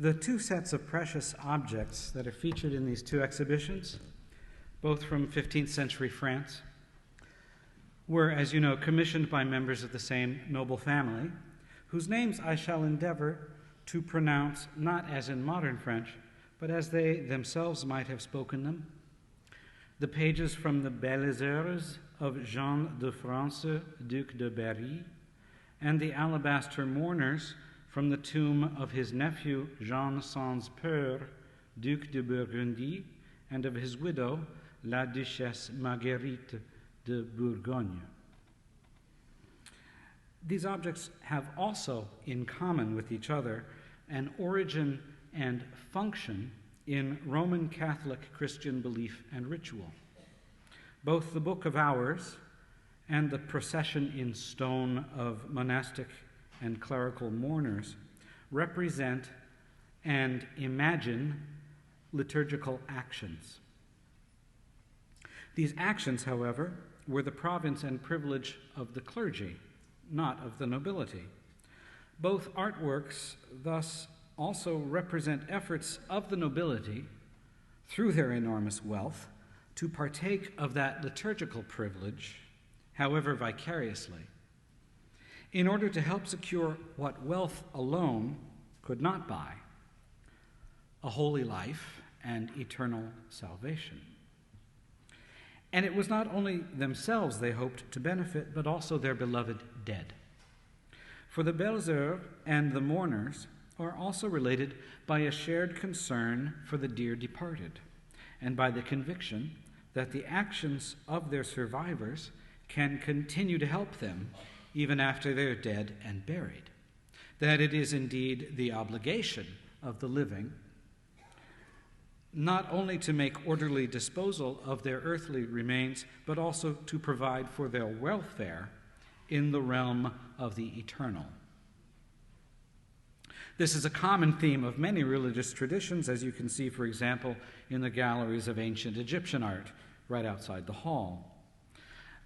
The two sets of precious objects that are featured in these two exhibitions, both from 15th century France, were, as you know, commissioned by members of the same noble family, whose names I shall endeavor to pronounce not as in modern French, but as they themselves might have spoken them. The pages from the Belles Heures of Jean de France, Duc de Berry, and the alabaster Mourners from the tomb of his nephew Jean Sans Peur, Duc de Burgundy, and of his widow, la Duchesse Marguerite de Bourgogne. These objects have also in common with each other an origin and function in Roman Catholic Christian belief and ritual. Both the Book of Hours and the procession in stone of monastic and clerical mourners represent and imagine liturgical actions. These actions, however, were the province and privilege of the clergy, not of the nobility. Both artworks thus also represent efforts of the nobility, through their enormous wealth, to partake of that liturgical privilege, however vicariously, in order to help secure what wealth alone could not buy, a holy life and eternal salvation. And it was not only themselves they hoped to benefit, but also their beloved dead. For the Belles Heures and the Mourners are also related by a shared concern for the dear departed, and by the conviction that the actions of their survivors can continue to help them even after they're dead and buried, that it is indeed the obligation of the living not only to make orderly disposal of their earthly remains, but also to provide for their welfare in the realm of the eternal. This is a common theme of many religious traditions, as you can see, for example, in the galleries of ancient Egyptian art right outside the hall.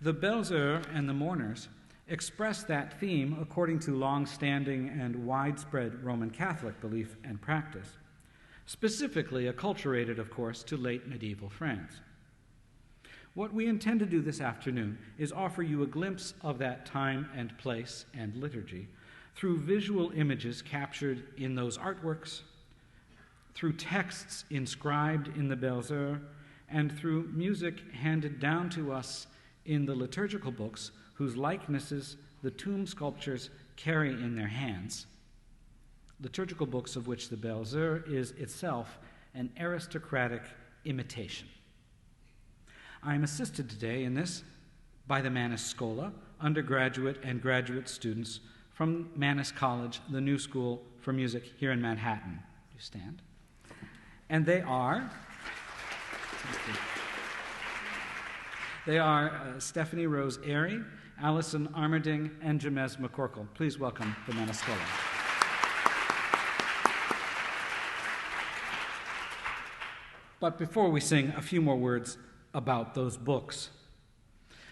The Belles Heures and the Mourners express that theme according to long-standing and widespread Roman Catholic belief and practice, specifically acculturated, of course, to late medieval France. What we intend to do this afternoon is offer you a glimpse of that time and place and liturgy through visual images captured in those artworks, through texts inscribed in the Belles Heures, and through music handed down to us in the liturgical books whose likenesses the tomb sculptures carry in their hands, liturgical books of which the Belles Heures is itself an aristocratic imitation. I am assisted today in this by the Mannes Schola, undergraduate and graduate students from Mannes College, the new school for music here in Manhattan. You stand. And they are Stephanie Rose Airy, Allison Armerding, and Jamez McCorkle. Please welcome the Mannes Schola. But before we sing, a few more words about those books.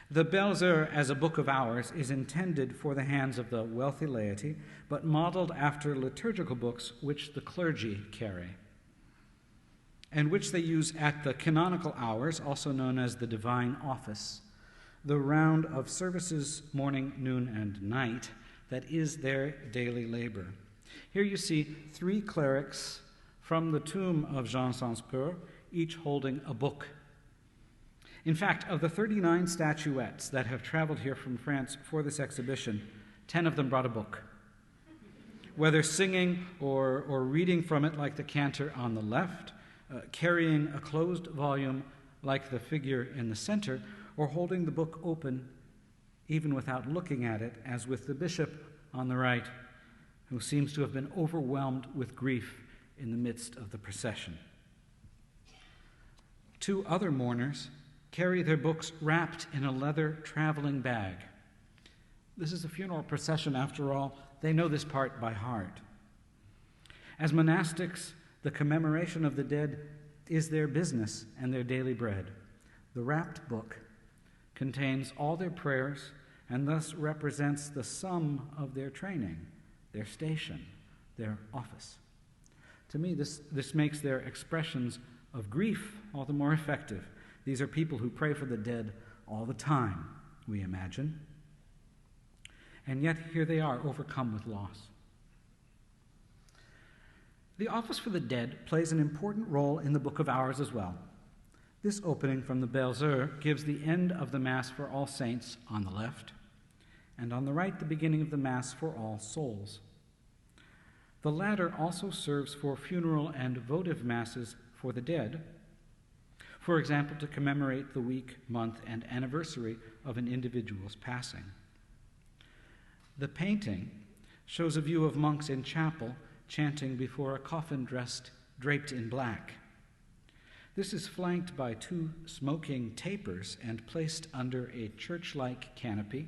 The Belles Heures as a book of hours is intended for the hands of the wealthy laity, but modeled after liturgical books which the clergy carry, and which they use at the canonical hours, also known as the divine office, the round of services morning, noon, and night that is their daily labor. Here you see 3 clerics from the tomb of Jean Sans Peur, each holding a book. In fact, of the 39 statuettes that have traveled here from France for this exhibition, 10 of them brought a book. Whether singing or reading from it like the cantor on the left, carrying a closed volume like the figure in the center, or holding the book open even without looking at it, as with the bishop on the right, who seems to have been overwhelmed with grief in the midst of the procession. 2 other mourners carry their books wrapped in a leather traveling bag. This is a funeral procession, after all. They know this part by heart. As monastics, the commemoration of the dead is their business and their daily bread. The wrapped book contains all their prayers and thus represents the sum of their training, their station, their office. To me, this makes their expressions of grief all the more effective. These are people who pray for the dead all the time, we imagine. And yet here they are, overcome with loss. The Office for the Dead plays an important role in the Book of Hours as well. This opening from the Belles Heures gives the end of the Mass for All Saints on the left, and on the right the beginning of the Mass for All Souls. The latter also serves for funeral and votive masses for the dead, for example, to commemorate the week, month, and anniversary of an individual's passing. The painting shows a view of monks in chapel chanting before a coffin draped in black. This is flanked by 2 smoking tapers and placed under a church-like canopy,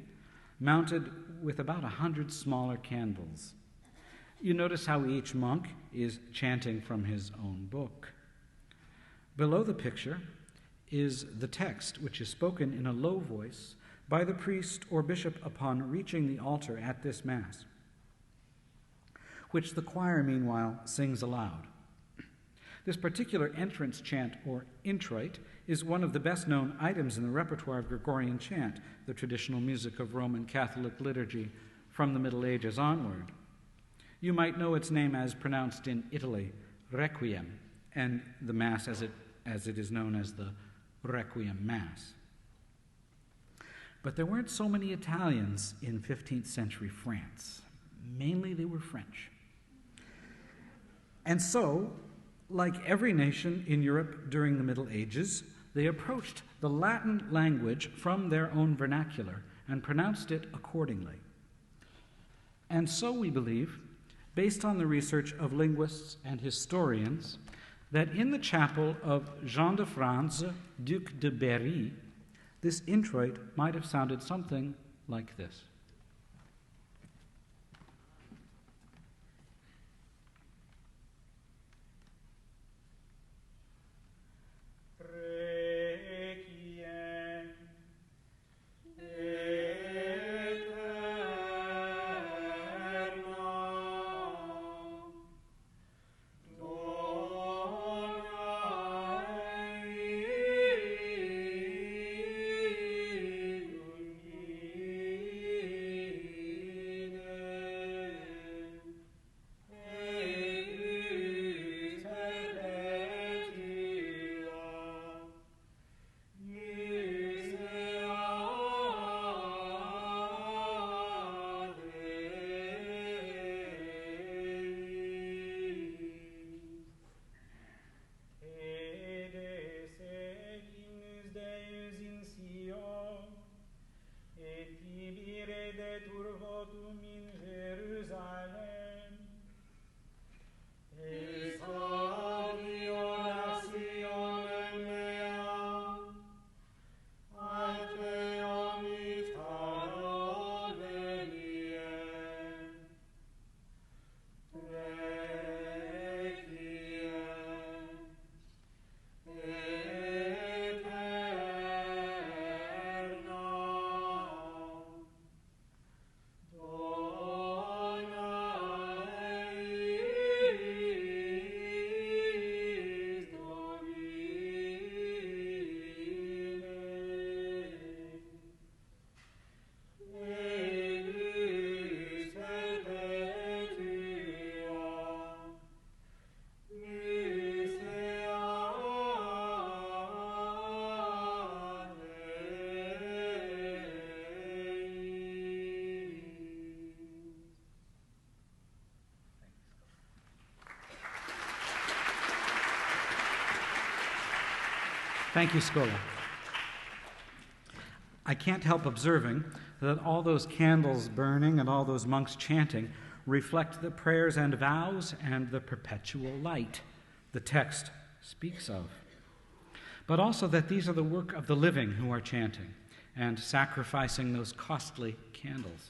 mounted with about 100 smaller candles. You notice how each monk is chanting from his own book. Below the picture is the text, which is spoken in a low voice by the priest or bishop upon reaching the altar at this Mass, which the choir, meanwhile, sings aloud. This particular entrance chant, or introit, is one of the best-known items in the repertoire of Gregorian chant, the traditional music of Roman Catholic liturgy from the Middle Ages onward. You might know its name as pronounced in Italy, Requiem, and the Mass as it is known as the Requiem Mass. But there weren't so many Italians in 15th century France. Mainly they were French. And so, like every nation in Europe during the Middle Ages, they approached the Latin language from their own vernacular and pronounced it accordingly. And so we believe, based on the research of linguists and historians, that in the chapel of Jean de France, Duc de Berry, this introit might have sounded something like this. Thank you, Schola. I can't help observing that all those candles burning and all those monks chanting reflect the prayers and vows and the perpetual light the text speaks of, but also that these are the work of the living who are chanting and sacrificing those costly candles.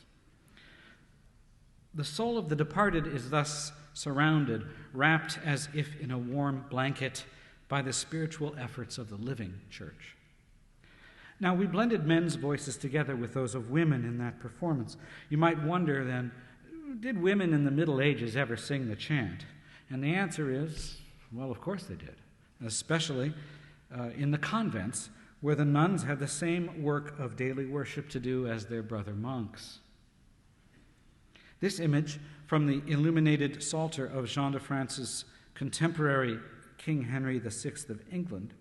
The soul of the departed is thus surrounded, wrapped as if in a warm blanket, by the spiritual efforts of the living church. Now, we blended men's voices together with those of women in that performance. You might wonder then, did women in the Middle Ages ever sing the chant? And the answer is, well, of course they did, especially in the convents, where the nuns had the same work of daily worship to do as their brother monks. This image from the illuminated Psalter of Jean de France's contemporary King Henry VI of England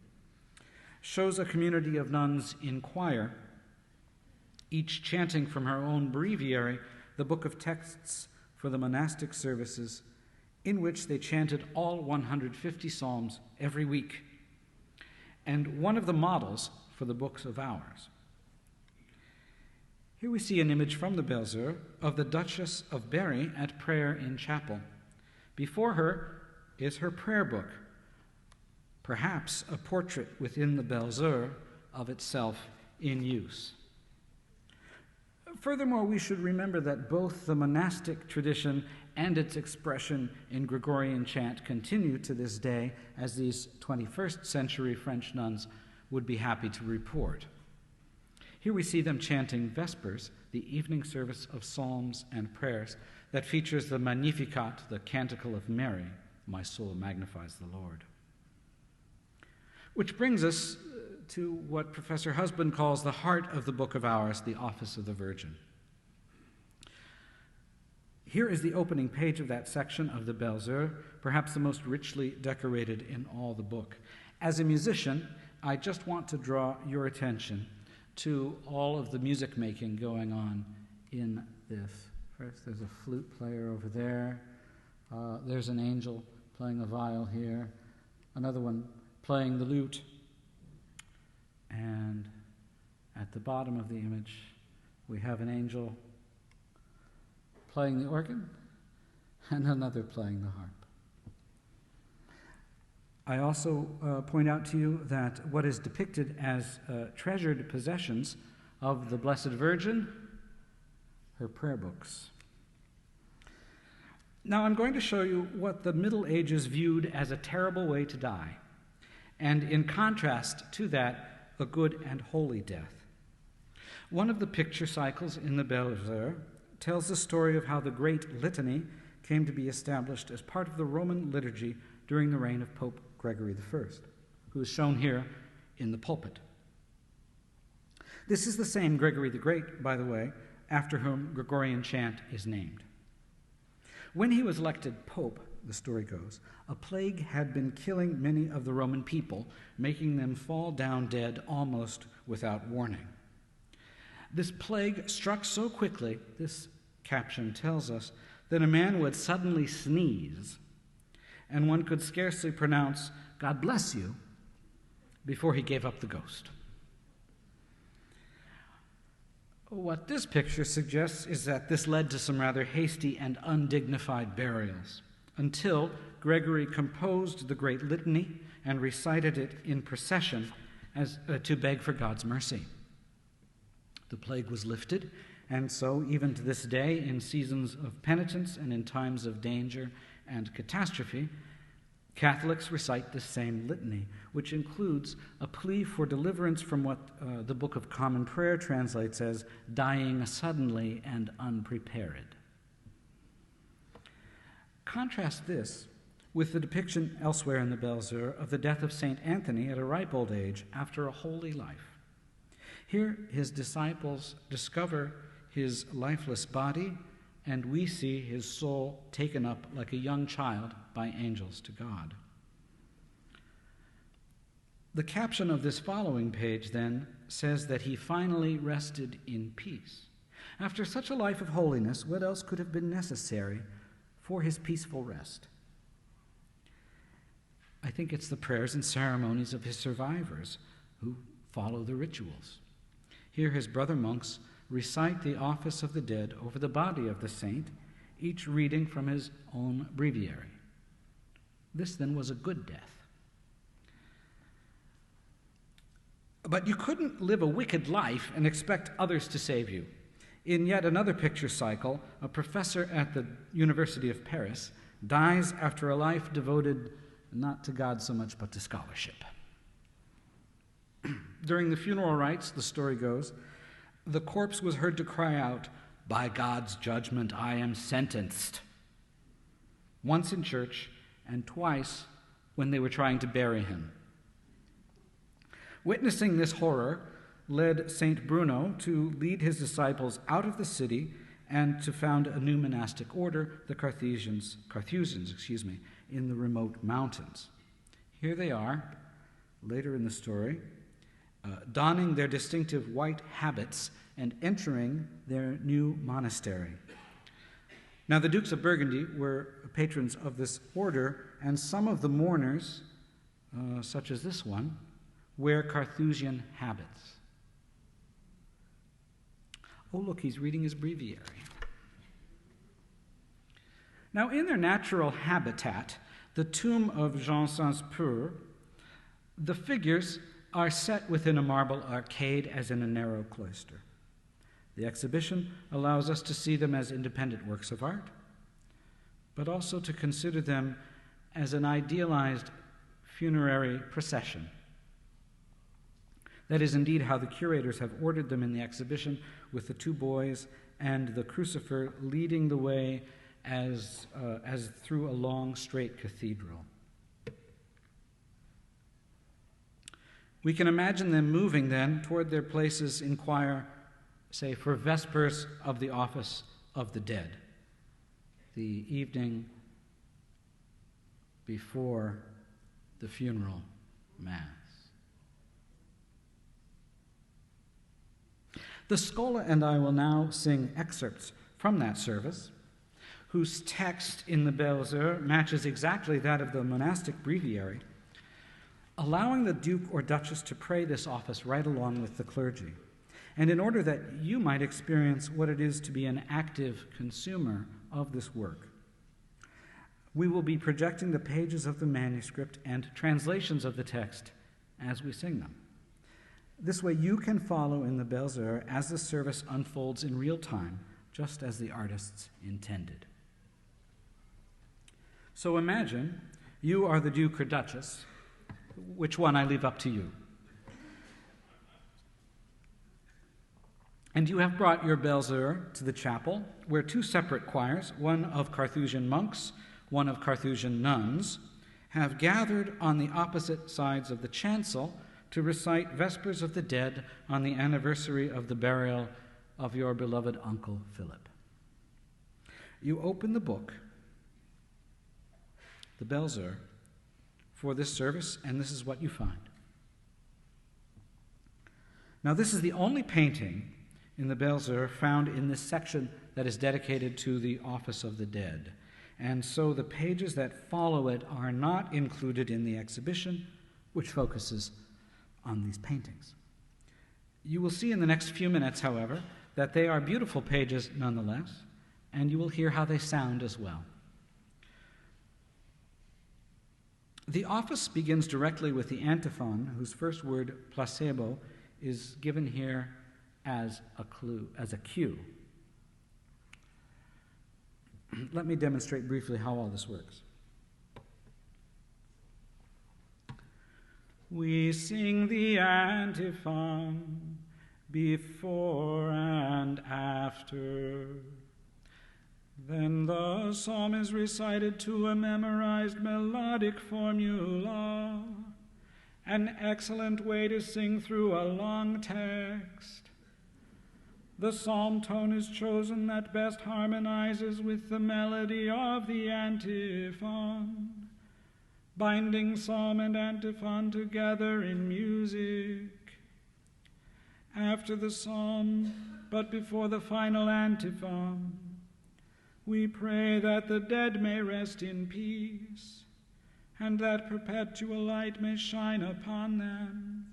shows a community of nuns in choir, each chanting from her own breviary the book of texts for the monastic services, in which they chanted all 150 psalms every week, and one of the models for the books of Hours. Here we see an image from the Belles Heures of the Duchess of Berry at prayer in chapel. Before her is her prayer book, perhaps a portrait within the Belles Heures of itself in use. Furthermore, we should remember that both the monastic tradition and its expression in Gregorian chant continue to this day, as these 21st century French nuns would be happy to report. Here we see them chanting Vespers, the evening service of psalms and prayers that features the Magnificat, the Canticle of Mary, "My soul magnifies the Lord." Which brings us to what Professor Husband calls the heart of the Book of Hours, the Office of the Virgin. Here is the opening page of that section of the Belles Heures, perhaps the most richly decorated in all the book. As a musician, I just want to draw your attention to all of the music making going on in this. First, there's a flute player over there. There's an angel playing a viol here. Another one playing the lute. And at the bottom of the image, we have an angel playing the organ and another playing the harp. I also point out to you that what is depicted as treasured possessions of the Blessed Virgin, her prayer books. Now I'm going to show you what the Middle Ages viewed as a terrible way to die, and in contrast to that, a good and holy death. One of the picture cycles in the Belles Heures tells the story of how the great litany came to be established as part of the Roman liturgy during the reign of Pope Gregory I, who is shown here in the pulpit. This is the same Gregory the Great, by the way, after whom Gregorian chant is named. When he was elected pope, the story goes, a plague had been killing many of the Roman people, making them fall down dead almost without warning. This plague struck so quickly, this caption tells us, that a man would suddenly sneeze, and one could scarcely pronounce, "God bless you," before he gave up the ghost. What this picture suggests is that this led to some rather hasty and undignified burials, until Gregory composed the great litany and recited it in procession as to beg for God's mercy. The plague was lifted, and so even to this day, in seasons of penitence and in times of danger and catastrophe, Catholics recite this same litany, which includes a plea for deliverance from what the Book of Common Prayer translates as dying suddenly and unprepared. Contrast this with the depiction elsewhere in the Belles Heures of the death of St. Anthony at a ripe old age after a holy life. Here, his disciples discover his lifeless body, and we see his soul taken up like a young child by angels to God. The caption of this following page, then, says that he finally rested in peace. After such a life of holiness, what else could have been necessary for his peaceful rest? I think it's the prayers and ceremonies of his survivors who follow the rituals. Here his brother monks recite the office of the dead over the body of the saint, each reading from his own breviary. This then was a good death. But you couldn't live a wicked life and expect others to save you. In yet another picture cycle, a professor at the University of Paris dies after a life devoted not to God so much, but to scholarship. During the funeral rites, the story goes, the corpse was heard to cry out, "By God's judgment, I am sentenced." Once in church, and twice when they were trying to bury him. Witnessing this horror led St. Bruno to lead his disciples out of the city and to found a new monastic order, the Carthusians, in the remote mountains. Here they are, later in the story, donning their distinctive white habits and entering their new monastery. Now, the Dukes of Burgundy were patrons of this order, and some of the mourners, such as this one, wear Carthusian habits. Oh, look, he's reading his breviary. Now, in their natural habitat, the tomb of Jean Saint-Peur, the figures are set within a marble arcade as in a narrow cloister. The exhibition allows us to see them as independent works of art, but also to consider them as an idealized funerary procession. That is indeed how the curators have ordered them in the exhibition, with the two boys and the crucifer leading the way as through a long, straight cathedral. We can imagine them moving then toward their places in choir, say, for Vespers of the Office of the Dead, the evening before the funeral mass. The Schola and I will now sing excerpts from that service, whose text in the Belles Heures matches exactly that of the monastic breviary, allowing the Duke or Duchess to pray this office right along with the clergy, and in order that you might experience what it is to be an active consumer of this work. We will be projecting the pages of the manuscript and translations of the text as we sing them. This way you can follow in the Belles Heures as the service unfolds in real time, just as the artists intended. So imagine you are the Duke or Duchess. Which one I leave up to you. And you have brought your Belles Heures to the chapel, where two separate choirs, one of Carthusian monks, one of Carthusian nuns, have gathered on the opposite sides of the chancel to recite Vespers of the Dead on the anniversary of the burial of your beloved Uncle Philip. You open the book, the Belles Heures, for this service, and this is what you find. Now, this is the only painting in the Belles Heures found in this section that is dedicated to the Office of the Dead, and so the pages that follow it are not included in the exhibition, which focuses on these paintings. You will see in the next few minutes, however, that they are beautiful pages nonetheless, and you will hear how they sound as well. The office begins directly with the antiphon, whose first word, placebo, is given here as a clue, as a cue. Let me demonstrate briefly how all this works. We sing the antiphon before and after. Then the psalm is recited to a memorized melodic formula, an excellent way to sing through a long text. The psalm tone is chosen that best harmonizes with the melody of the antiphon, binding psalm and antiphon together in music. After the psalm, but before the final antiphon, we pray that the dead may rest in peace, and that perpetual light may shine upon them.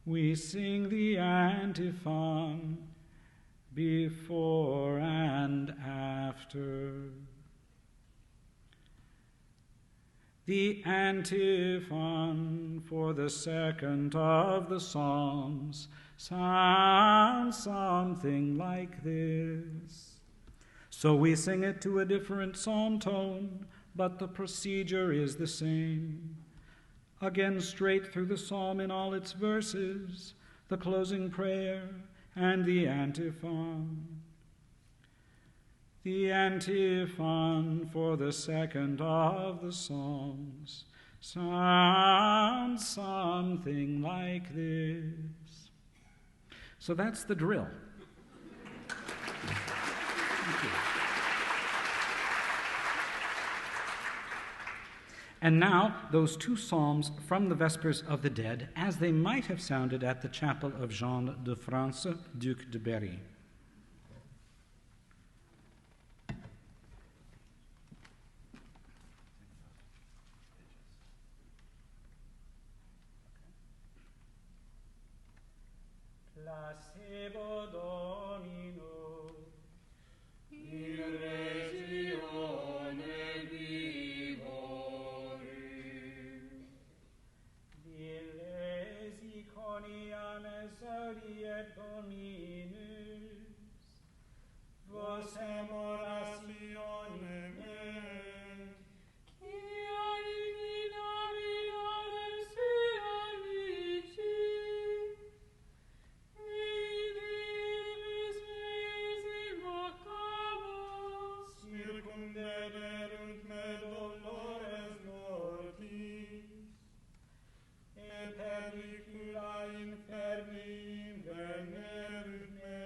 We sing the antiphon before and after. The antiphon for the second of the Psalms sounds something like this. So we sing it to a different psalm tone, but the procedure is the same. Again, straight through the psalm in all its verses, the closing prayer and the antiphon. The antiphon for the second of the Psalms sounds something like this. So that's the drill. Thank you. And now, those two psalms from the Vespers of the Dead, as they might have sounded at the chapel of Jean de France, Duc de Berry. Placebo Domino, in regione vivorum, diles iconianes audiet Dominus, vocem orationem et, quia divina vinare sia vici, circumdederunt me dolores mortis, et pericula inferni invenerunt me.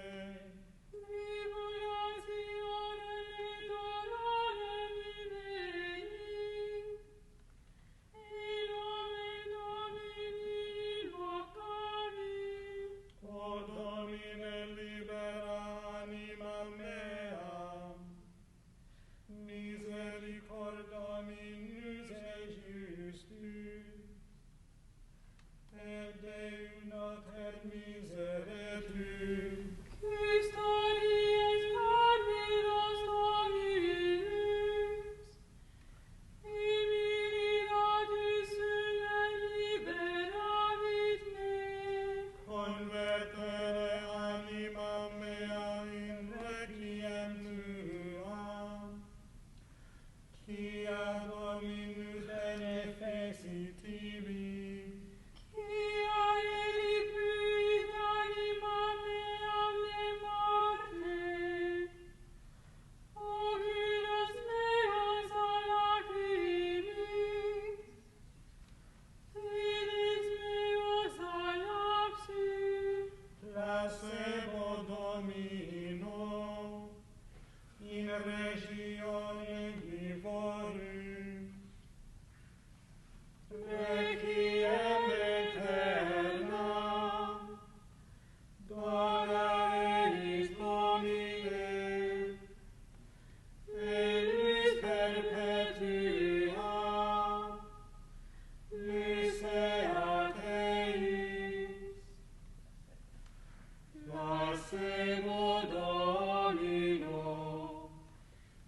Tribulationem et dolorem vivei, in nomen Domini invocavi. O Domine, libera animam meam, misericordia minus et justus, et Deum noter miseretur. Custodies carneros Dominus, immunidatis sume liberavit me. Convertere animam mea in requiem tuam, quia Dominus benefecit tibi, quia reliquit animam meam de morte, oculos meos a lacrimis, fides meos a lapsus. Placebo Domino, in regione vivorum, requiem aeternam, dona eis Domine, et lus perpetua, luceat eis. Placebo Domino,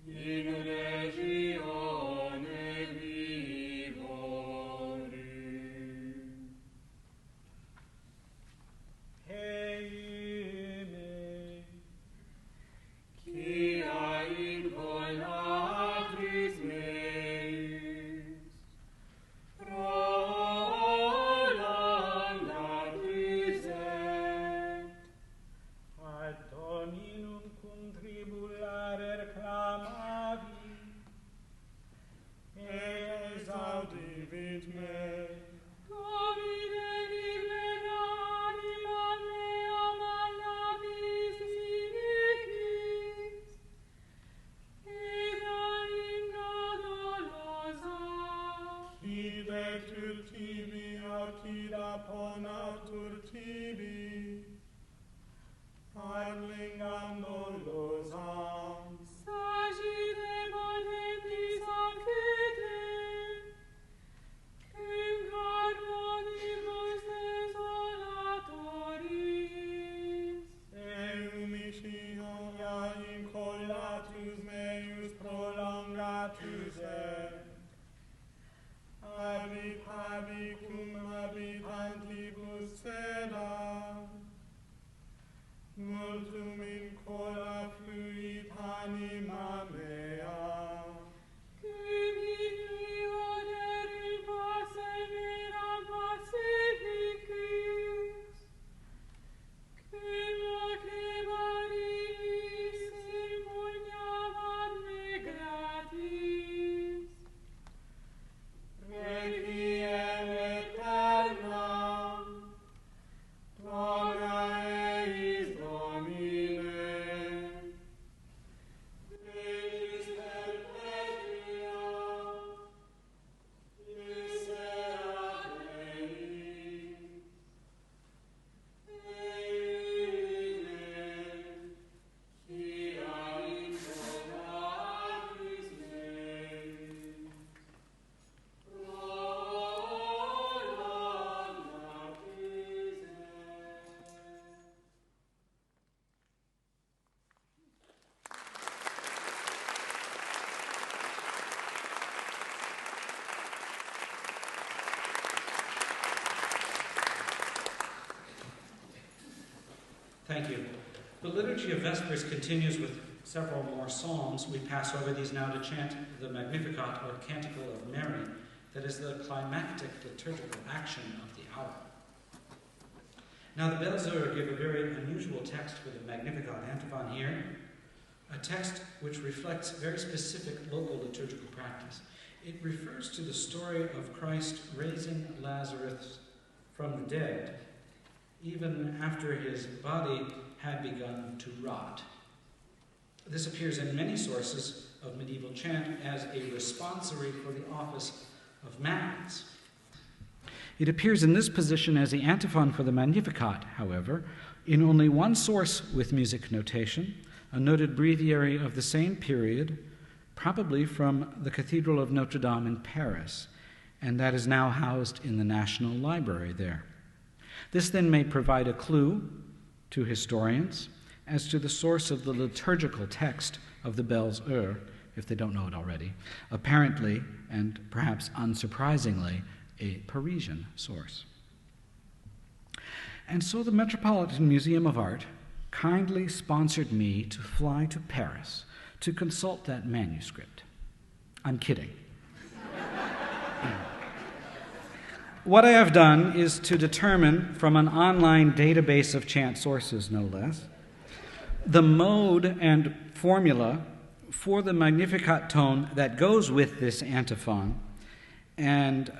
in regione vivorum. Heime, quia in colatris meis, prolongatis et, ad Dominum cum tribularer clamavi, et exaudivit me. Domine, libera animam meam a nabis iniquis, et a linga dolosa, fidetur tibi autida ponatur tibi, ad lingam dolosam, sagite potentis ancite, cum carbonibus desolatoris, eumicia incolatus meus prolongatus et, habitavi cum habitantibus cela, multum in cola Thank you. The liturgy of Vespers continues with several more psalms. We pass over these now to chant the Magnificat, or Canticle of Mary, that is the climactic liturgical action of the hour. Now the Belles Heures give a very unusual text for the Magnificat antiphon here, a text which reflects very specific local liturgical practice. It refers to the story of Christ raising Lazarus from the dead, even after his body had begun to rot. This appears in many sources of medieval chant as a responsory for the office of Mass. It appears in this position as the antiphon for the Magnificat, however, in only one source with music notation, a noted breviary of the same period, probably from the Cathedral of Notre Dame in Paris, and that is now housed in the National Library there. This then may provide a clue to historians as to the source of the liturgical text of the Belles Heures, if they don't know it already, apparently, and perhaps unsurprisingly, a Parisian source. And so the Metropolitan Museum of Art kindly sponsored me to fly to Paris to consult that manuscript. I'm kidding. What I have done is to determine from an online database of chant sources, no less, the mode and formula for the Magnificat tone that goes with this antiphon, and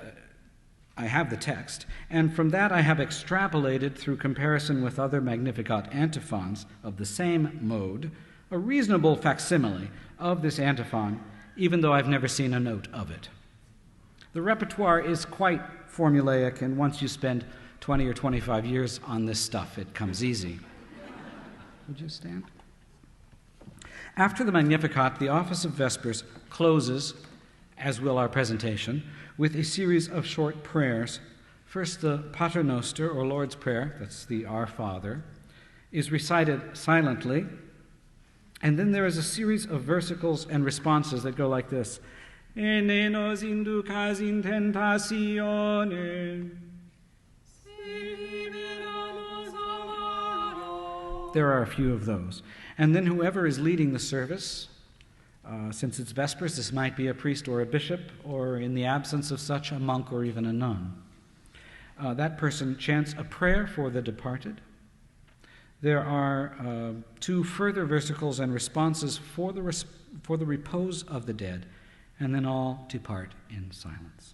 I have the text, and from that I have extrapolated through comparison with other Magnificat antiphons of the same mode, a reasonable facsimile of this antiphon, even though I've never seen a note of it. The repertoire is quite formulaic, and once you spend 20 or 25 years on this stuff, it comes easy. Would you stand? After the Magnificat, the office of Vespers closes, as will our presentation, with a series of short prayers. First, the Pater Noster, or Lord's Prayer, that's the Our Father, is recited silently, and then there is a series of versicles and responses that go like this. E ne nos inducas in tentationem. There are a few of those. And then whoever is leading the service, since it's Vespers, this might be a priest or a bishop, or in the absence of such, a monk or even a nun. That person chants a prayer for the departed. There are two further versicles and responses for the repose of the dead, and then all depart in silence.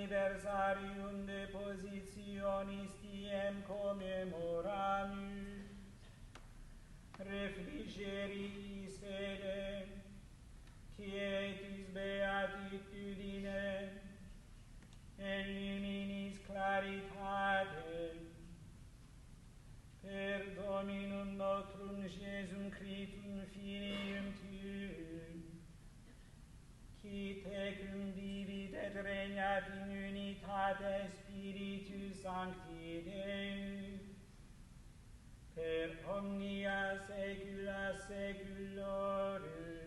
anniversarium depositionis diem commemoramus, refrigerii sedem, quietus beatitudinem, et luminis claritatem, per Dominum nostrum Jesum Christum Filium Tuum, qui tecum vivit et regnat in unitate Spiritus Sancti Deus, per omnia saecula saeculorum.